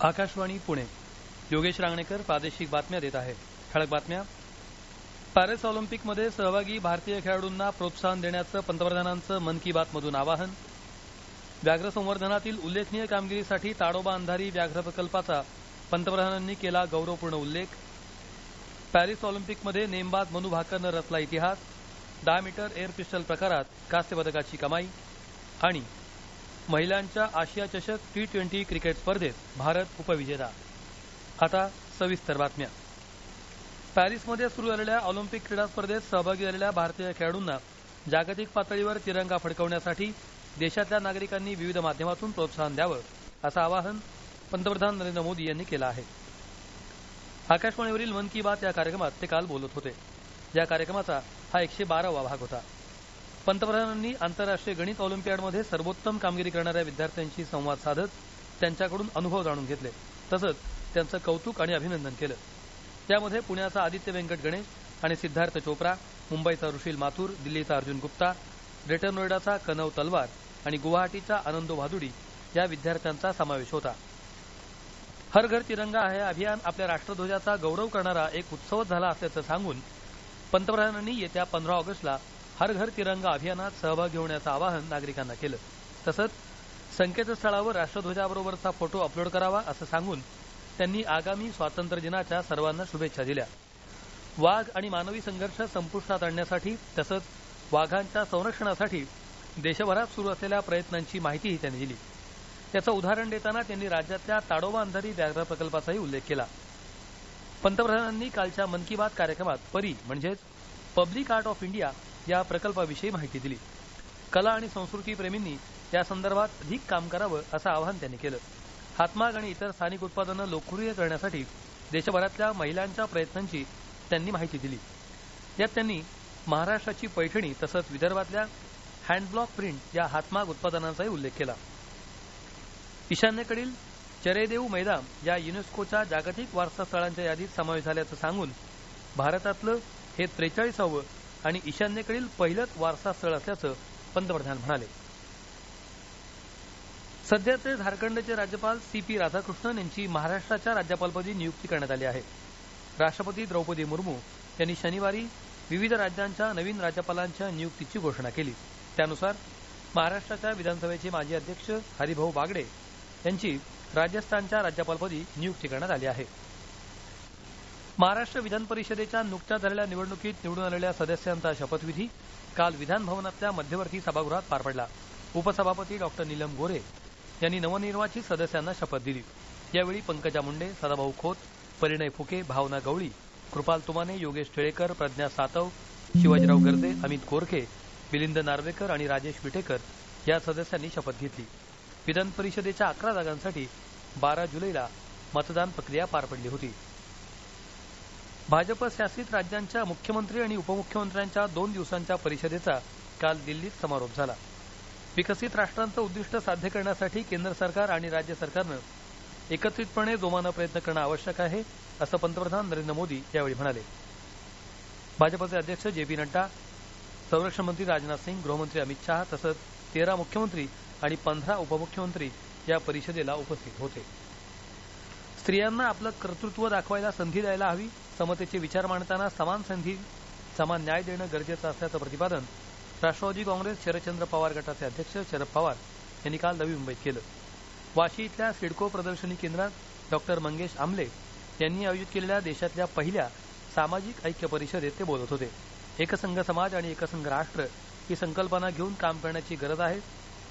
आकाशवाणी पुणे. योगेश रांगणेकर प्रादेशिक बातम्या देत आहे. ठळक बातम्या. पॅरिस ऑलिम्पिकमध्ये सहभागी भारतीय खेळाडूंना प्रोत्साहन देण्याचं पंतप्रधानांचं मन की बात मधून आवाहन. व्याघ्र संवर्धनातील उल्लेखनीय कामगिरीसाठी ताडोबा अंधारी व्याघ्र प्रकल्पाचा पंतप्रधानांनी केला गौरवपूर्ण उल्लेख. पॅरिस ऑलिम्पिकमध्ये नेमबाज मनू भाकरनं रचला इतिहास. 10 मीटर एअर पिस्टल प्रकारात कांस्य पदकाची कमाई. आणि महिलांच्या आशिया चषक T20 क्रिकेट स्पर्धेत भारत उपविजेता. आता सविस्तर बातम्या. पॅरिसमध्ये सुरू झालेल्या ऑलिम्पिक क्रीडा स्पर्धेत सहभागी झालेल्या भारतीय खेळाडूंना जागतिक पातळीवर तिरंगा फडकवण्यासाठी देशातल्या नागरिकांनी विविध माध्यमातून प्रोत्साहन द्यावं असं आवाहन पंतप्रधान नरेंद्र मोदी यांनी केलं आहे. आकाशवाणीवरील मन की बात या कार्यक्रमात ते काल बोलत होते. या कार्यक्रमाचा हा 112वा भाग होता. पंतप्रधानांनी आंतरराष्ट्रीय गणित ऑलिम्पियाडमध्ये सर्वोत्तम कामगिरी करणाऱ्या विद्यार्थ्यांशी संवाद साधत त्यांच्याकडून अनुभव जाणून घेतले. तसंच त्यांचं कौतुक आणि अभिनंदन केलं. यामध्ये पुण्याचा आदित्य वेंकट गणेश आणि सिद्धार्थ चोप्रा, मुंबईचा रुशील माथुर, दिल्लीचा अर्जुन गुप्ता, ग्रेटर नोएडाचा कनव तलवार आणि गुवाहाटीचा आनंदो भादुडी या विद्यार्थ्यांचा समावेश होता. हर घर तिरंगा हे अभियान आपल्या राष्ट्रध्वजाचा गौरव करणारा एक उत्सवच झाला असल्याचं सांगून पंतप्रधानांनी येत्या 15 ऑगस्टला हर घर तिरंगा अभियानात सहभागी होण्याचं आवाहन नागरिकांना केलं. तसंच संकेतस्थळावर राष्ट्रध्वजाबरोबरचा फोटो अपलोड करावा असं सांगून त्यांनी आगामी स्वातंत्र्य दिनाच्या सर्वांना शुभेच्छा दिल्या. वाघ आणि मानवी संघर्ष संपुष्टात आणण्यासाठी तसंच वाघांच्या संरक्षणासाठी देशभरात सुरू असलेल्या प्रयत्नांची माहितीही त्यांनी दिली. त्याचं उदाहरण देताना त्यांनी राज्यातल्या ताडोबा अंधारी व्याघ्र प्रकल्पाचाही उल्लेख केला. पंतप्रधानांनी कालच्या मन की बात कार्यक्रमात परी म्हणजेच पब्लिक आर्ट ऑफ इंडिया या प्रकल्पाविषयी माहिती दिली. कला आणि संस्कृती प्रेमींनी या संदर्भात अधिक काम करावं असं आवाहन त्यांनी केलं. हातमाग आणि इतर स्थानिक उत्पादनं लोकप्रिय करण्यासाठी देशभरातल्या महिलांच्या प्रयत्नांची त्यांनी माहिती दिली. यात त्यांनी महाराष्ट्राची पैठणी तसंच विदर्भातल्या हँडब्लॉक प्रिंट या हातमाग उत्पादनांचाही उल्लेख केला. ईशान्येकडील चरेदेव मैदान या युनेस्कोच्या जागतिक वारसा स्थळांच्या यादीत समावेश झाल्याचं सांगून भारतातलं हे 43वे आणि ईशान्येकडील पहिलंच वारसा स्थळ असल्याचं पंतप्रधान म्हणाले. सध्याचे झारखंडचे राज्यपाल CP राधाकृष्णन यांची महाराष्ट्राच्या राज्यपालपदी नियुक्ती करण्यात आली आहे. राष्ट्रपती द्रौपदी मुर्मू यांनी शनिवारी विविध राज्यांच्या नवीन राज्यपालांच्या नियुक्तीची घोषणा केली. त्यानुसार महाराष्ट्राच्या विधानसभेचे माजी अध्यक्ष हरिभाऊ बागडे यांची राजस्थानच्या राज्यपालपदी नियुक्ती करण्यात आली आहे. महाराष्ट्र विधान परिषदेच्या नुकत्याच झालेल्या निवडणुकीत निवडून आलेल्या सदस्यांचा शपथविधी काल विधानभवनातल्या मध्यवर्ती सभागृहात पार पडला. उपसभापती डॉ नीलम गोऱ्हे यांनी नवनिर्वाचित सदस्यांना शपथ दिली. यावेळी पंकजा मुंडे, सदाभाऊ खोत, परिणय फुके, भावना गवळी, कृपाल तुमाने, योगेश टिळेकर, प्रज्ञा सातव, शिवाजीराव गर्जे, अमित कोरखे, मिलिंद नार्वेकर आणि राजेश विटेकर या सदस्यांनी शपथ घेतली. विधान परिषदेच्या 11 जागांसाठी 12 जुलैला मतदान प्रक्रिया पार पडली होती. भाजप शासित राज्यांच्या मुख्यमंत्री आणि उपमुख्यमंत्र्यांच्या 2 दिवसांच्या परिषदेचा काल दिल्लीत समारोप झाला. विकसित राष्ट्रांचं उद्दिष्ट साध्य करण्यासाठी केंद्र सरकार आणि राज्य सरकारनं एकत्रितपणे जोमानं प्रयत्न करणं आवश्यक आहे असं पंतप्रधान नरेंद्र मोदी यावेळी म्हणाले. भाजपचे अध्यक्ष JP नड्डा, संरक्षण मंत्री राजनाथ सिंग, गृहमंत्री अमित शहा तसंच 13 मुख्यमंत्री आणि 15 उपमुख्यमंत्री या परिषदेला उपस्थित होते. स्त्रियांना आपलं कर्तृत्व दाखवायला संधी द्यायला हवी. समतेचे विचार मांडताना समान संधी, समान न्याय देणं गरजेचं असल्याचं प्रतिपादन राष्ट्रवादी काँग्रेस शरदचंद्र पवार गटाचे अध्यक्ष शरद पवार यांनी काल नवी मुंबईत केलं. वाशी इथल्या सिडको प्रदर्शनी केंद्रात डॉ मंगेश आमले यांनी आयोजित केलेल्या देशातल्या पहिल्या सामाजिक ऐक्य परिषदेत ते बोलत होते. एकसंघ समाज आणि एकसंघ राष्ट्र ही संकल्पना घेऊन काम करण्याची गरज आहे.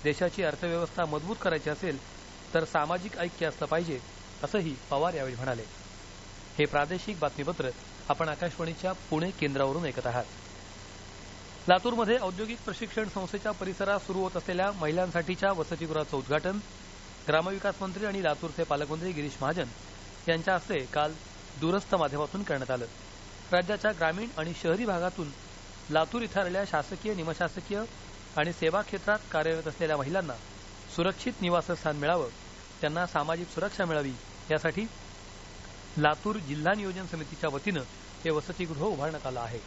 देशाची अर्थव्यवस्था मजबूत करायची असेल तर सामाजिक ऐक्य असलं पाहिजे असंही पवार यावेळी म्हणाले. हे प्रादेशिक बातमीपत्र आपण आकाशवाणीच्या पुणे केंद्रावरून ऐकत आहात. लातूरमध्ये औद्योगिक प्रशिक्षण संस्थेच्या परिसरात सुरू होत असलेल्या महिलांसाठीच्या वसतिगृहाचं उद्घाटन ग्रामविकास मंत्री आणि लातूरचे पालकमंत्री गिरीश महाजन यांच्या हस्ते काल दूरस्थ माध्यमातून करण्यात आलं. राज्याच्या ग्रामीण आणि शहरी भागातून लातूर इथं आलेल्या शासकीय, निमशासकीय आणि सेवा क्षेत्रात कार्यरत असलेल्या महिलांना सुरक्षित निवासस्थान मिळावं, त्यांना सामाजिक सुरक्षा मिळावी यासाठी लातूर जिल्हा नियोजन समितीच्या वतीनं हे वसतिगृह उभारण्यात आलं आहे.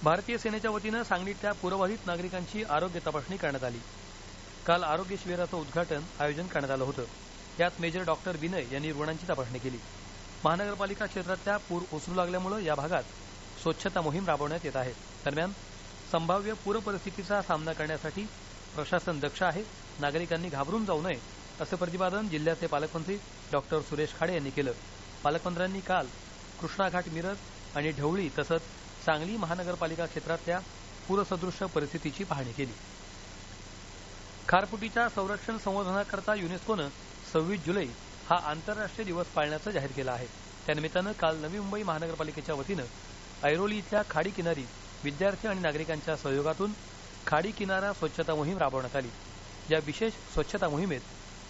भारतीय सेनेच्या वतीनं सांगलीतल्या पूरबाधित नागरिकांची आरोग्य तपासणी करण्यात आली. काल आरोग्य शिबिराचं उद्घाटन आयोजन करण्यात आलं होतं. यात मेजर डॉक्टर विनय यांनी रुग्णांची तपासणी केली. महानगरपालिका क्षेत्रातल्या पूर ओसरू लागल्यामुळे या भागात स्वच्छता मोहीम राबवण्यात येत आहे. दरम्यान संभाव्य पूर परिस्थितीचा सामना करण्यासाठी प्रशासन दक्ष आहे. नागरिकांनी घाबरून जाऊ नये असं प्रतिपादन जिल्ह्याचे पालकमंत्री डॉक्टर सुरेश खाडे यांनी केलं. पालकमंत्र्यांनी काल कृष्णाघाट, मिरज आणि ढवळी तसंच सांगली महानगरपालिका क्षेत्रातल्या पूरसदृश्य परिस्थितीची पाहणी केली. खारफुटीच्या संरक्षण संवर्धनाकरता युनेस्कोनं 26 जुलै हा आंतरराष्ट्रीय दिवस पाळण्याचं जाहीर केलं आहे. त्यानिमित्तानं काल नवी मुंबई महानगरपालिकेच्या वतीनं ऐरोली इथल्या खाडी किनारी विद्यार्थी आणि नागरिकांच्या सहयोगातून खाडी किनारा स्वच्छता मोहीम राबवण्यात आली. या विशेष स्वच्छता मोहिमेत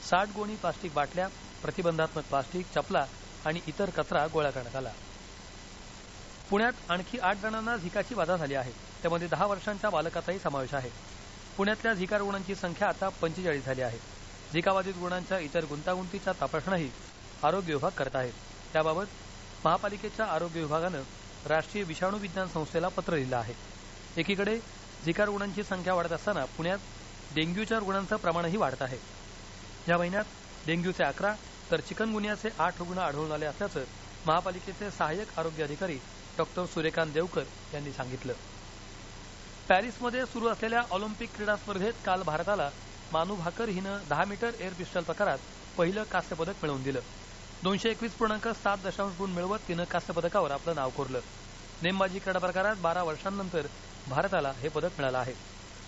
60 गोणी प्लास्टिक बाटल्या, प्रतिबंधात्मक प्लास्टिक, चपला आणि इतर कचरा गोळा करण्यात आला. पुण्यात आणखी 8 जणांना झिकाची बाधा झाली आहे. त्यामध्ये 10 वर्षांच्या बालकाचाही समावेश आहे. पुण्यातल्या झिका रुग्णांची संख्या आता 45 झाली आहे. झिकाबाधित रुग्णांच्या इतर गुंतागुंतीच्या तपासण्याही आरोग्य विभाग करत आहे. त्याबाबत महापालिकेच्या आरोग्य विभागानं राष्ट्रीय विषाणू विज्ञान संस्थेला पत्र लिहिलं आहे. एकीकडे झिका रुग्णांची संख्या वाढत असताना पुण्यात डेंग्यूच्या रुग्णांचं प्रमाणही वाढत आहे. या महिन्यात डेंग्यूचे 11 तर चिकनगुनियाचे 8 रुग्ण आढळून आले असल्याचं महापालिकेचे सहाय्यक आरोग्य अधिकारी डॉक्टर सूर्यकांत देवकर यांनी सांगितलं. पॅरिसमध्ये सुरू असलेल्या ऑलिम्पिक क्रीडा स्पर्धेत काल भारताला मानू भाकर हिनं 10 मीटर एअर पिस्टल प्रकारात पहिलं कांस्य पदक मिळवून दिलं. 221.7 गुण मिळवत तिनं कांस्य पदकावर आपलं नाव कोरलं. नेमबाजी क्रीडा प्रकारात 12 वर्षांनंतर भारताला हे पदक मिळालं आहे.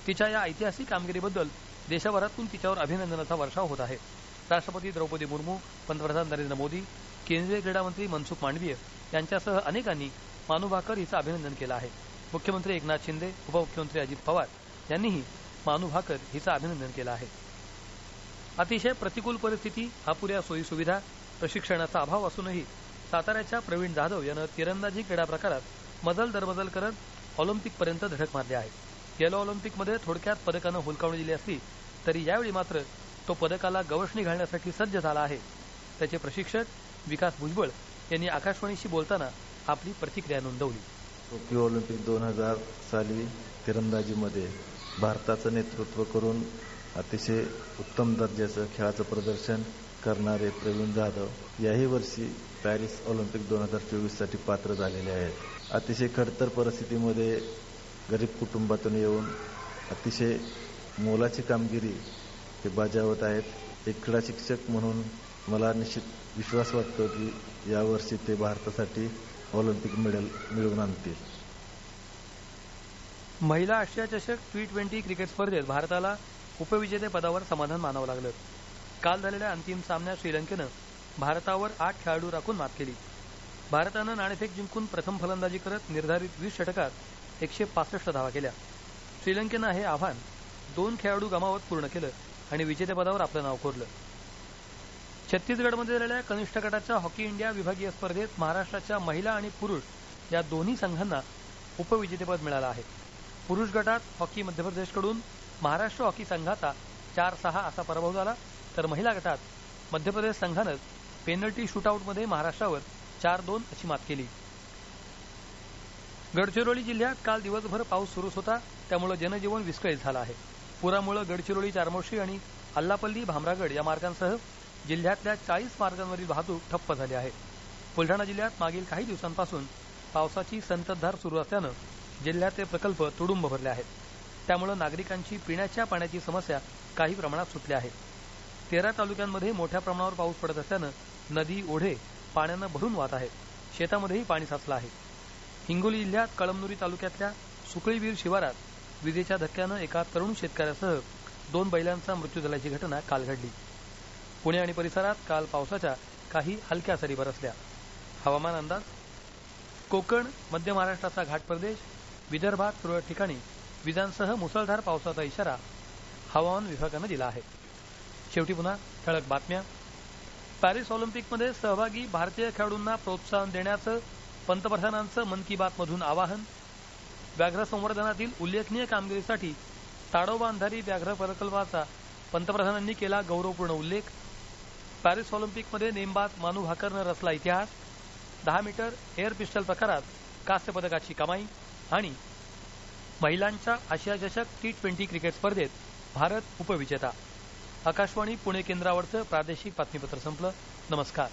तिच्या या ऐतिहासिक कामगिरीबद्दल देशभरातून तिच्यावर अभिनंदनाचा वर्षाव होत आहे. राष्ट्रपती द्रौपदी मुर्मू, पंतप्रधान नरेंद्र मोदी, केंद्रीय क्रीडा मंत्री मनसुख मांडवीय यांच्यासह अनेकांनी मानू भाकर हिचं अभिनंदन केलं आहे. मुख्यमंत्री एकनाथ शिंदे, उपमुख्यमंत्री अजित पवार यांनीही मानू भाकर हिचं अभिनंदन केलं आहे. अतिशय प्रतिकूल परिस्थिती, अपुऱ्या सोयीसुविधा, प्रशिक्षणाचा अभाव असूनही साताऱ्याच्या प्रवीण जाधव यानं तिरंदाजी क्रीडा प्रकारात मजल दरमजल करत ऑलिम्पिकपर्यंत धडक मारली आहे. गेल्या ऑलिम्पिकमध्ये थोडक्यात पदकानं हुलकावणी दिली असली तरी यावेळी मात्र तो पदकाला गवसणी घालण्यासाठी सज्ज झाला आहे. त्याचे प्रशिक्षक विकास भुजबळ यांनी आकाशवाणीशी बोलताना आपली प्रतिक्रिया नोंदवली. टोकियो ऑलिम्पिक 2000 साली तिरंदाजीमध्ये भारताचं नेतृत्व करून अतिशय उत्तम दर्जाचं खेळाचं प्रदर्शन करणारे प्रवीण जाधव याही वर्षी पॅरिस ऑलिम्पिक 2024 साठी पात्र झालेले आहेत. अतिशय खडतर परिस्थितीमध्ये गरीब कुटुंबातून येऊन अतिशय मोलाची कामगिरी ते बजावत आहेत. एक क्रीडा शिक्षक म्हणून मला निश्चित विश्वास वाटतो की यावर्षी ते भारतासाठी ऑलिम्पिक मेडल मिळवून आणतील. महिला आशिया चषक T20 क्रिकेट स्पर्धेत भारताला उपविजेतेपदावर समाधान मानावं लागलं. काल झालेल्या अंतिम सामन्यात श्रीलंकेनं भारतावर 8 खेळाडू राखून मात केली. भारतानं नाणेफेक जिंकून प्रथम फलंदाजी करत निर्धारित 20 षटकात 165 धावा केल्या. श्रीलंकेनं हे आव्हान 2 खेळाडू गमावत पूर्ण केलं आणि विजेतेपदावर आपलं नाव कोरलं. छत्तीसगडमध्ये झालेल्या कनिष्ठ गटाच्या हॉकी इंडिया विभागीय स्पर्धेत महाराष्ट्राच्या महिला आणि पुरुष या दोन्ही संघांना उपविजेतेपद मिळालं आहे. पुरुष गटात हॉकी मध्य प्रदेशकडून महाराष्ट्र हॉकी संघाचा 4-6 असा पराभव झाला, तर महिला गटात मध्य प्रदेश संघानं पेनल्टी शूटआउटमध्ये महाराष्ट्रावर 4-2 अशी मात केली. गडचिरोली जिल्ह्यात काल दिवसभर पाऊस सुरूच होता, त्यामुळे जनजीवन विस्कळीत झालं आहे. पुरामुळे गडचिरोली, चारमोशी आणि अल्लापल्ली, भामरागड या मार्गांसह जिल्ह्यातल्या 40 मार्गांवरील वाहतूक ठप्प झाली आहे. बुलढाणा जिल्ह्यात मागील काही दिवसांपासून पावसाची संततधार सुरू असल्यानं जिल्ह्याचे प्रकल्प तुडुंब भरले आहेत. त्यामुळे नागरिकांची पिण्याच्या पाण्याची समस्या काही प्रमाणात सुटली आहे. 13 तालुक्यांमध्ये मोठ्या प्रमाणावर पाऊस पडत असल्यानं नदी, ओढे पाण्यानं भरून वाहत आहेत. शेतामध्येही पाणी साचलं आहे. हिंगोली जिल्ह्यात कळमनुरी तालुक्यातल्या सुकळीवीर शिवारात विजेच्या धक्क्यानं एका तरुण शेतकऱ्यासह 2 बैलांचा मृत्यू झाल्याची घटना काल घडली. पुणे आणि परिसरात काल पावसाच्या काही हलक्या सरी बरसल्या. हवामान अंदाज. कोकण, मध्य महाराष्ट्राचा घाट प्रदेश, विदर्भात तुरळक ठिकाणी विजांसह मुसळधार पावसाचा इशारा हवामान विभागानं दिला आहे. शेवटी पुन्हा ठळक बातम्या. पॅरिस ऑलिम्पिकमध्ये सहभागी भारतीय खेळाडूंना प्रोत्साहन देण्याचं पंतप्रधानांचं मन की बात मधून आवाहन. व्याघ्र संवर्धनातील उल्लेखनीय कामगिरीसाठी ताडोबा अंधारी व्याघ्र प्रकल्पाचा पंतप्रधानांनी केला गौरवपूर्ण उल्लेख. पॅरिस ऑलिम्पिकमध्ये नेमबाज मानू भाकरनं रचला इतिहास. 10 मीटर एअर पिस्टल प्रकारात कांस्य पदकाची कमाई. आणि महिलांच्या आशिया चषक T20 क्रिकेट स्पर्धेत भारत उपविजेता. आकाशवाणी पुणे केंद्रावरचं प्रादेशिक बातमीपत्र संपलं. नमस्कार.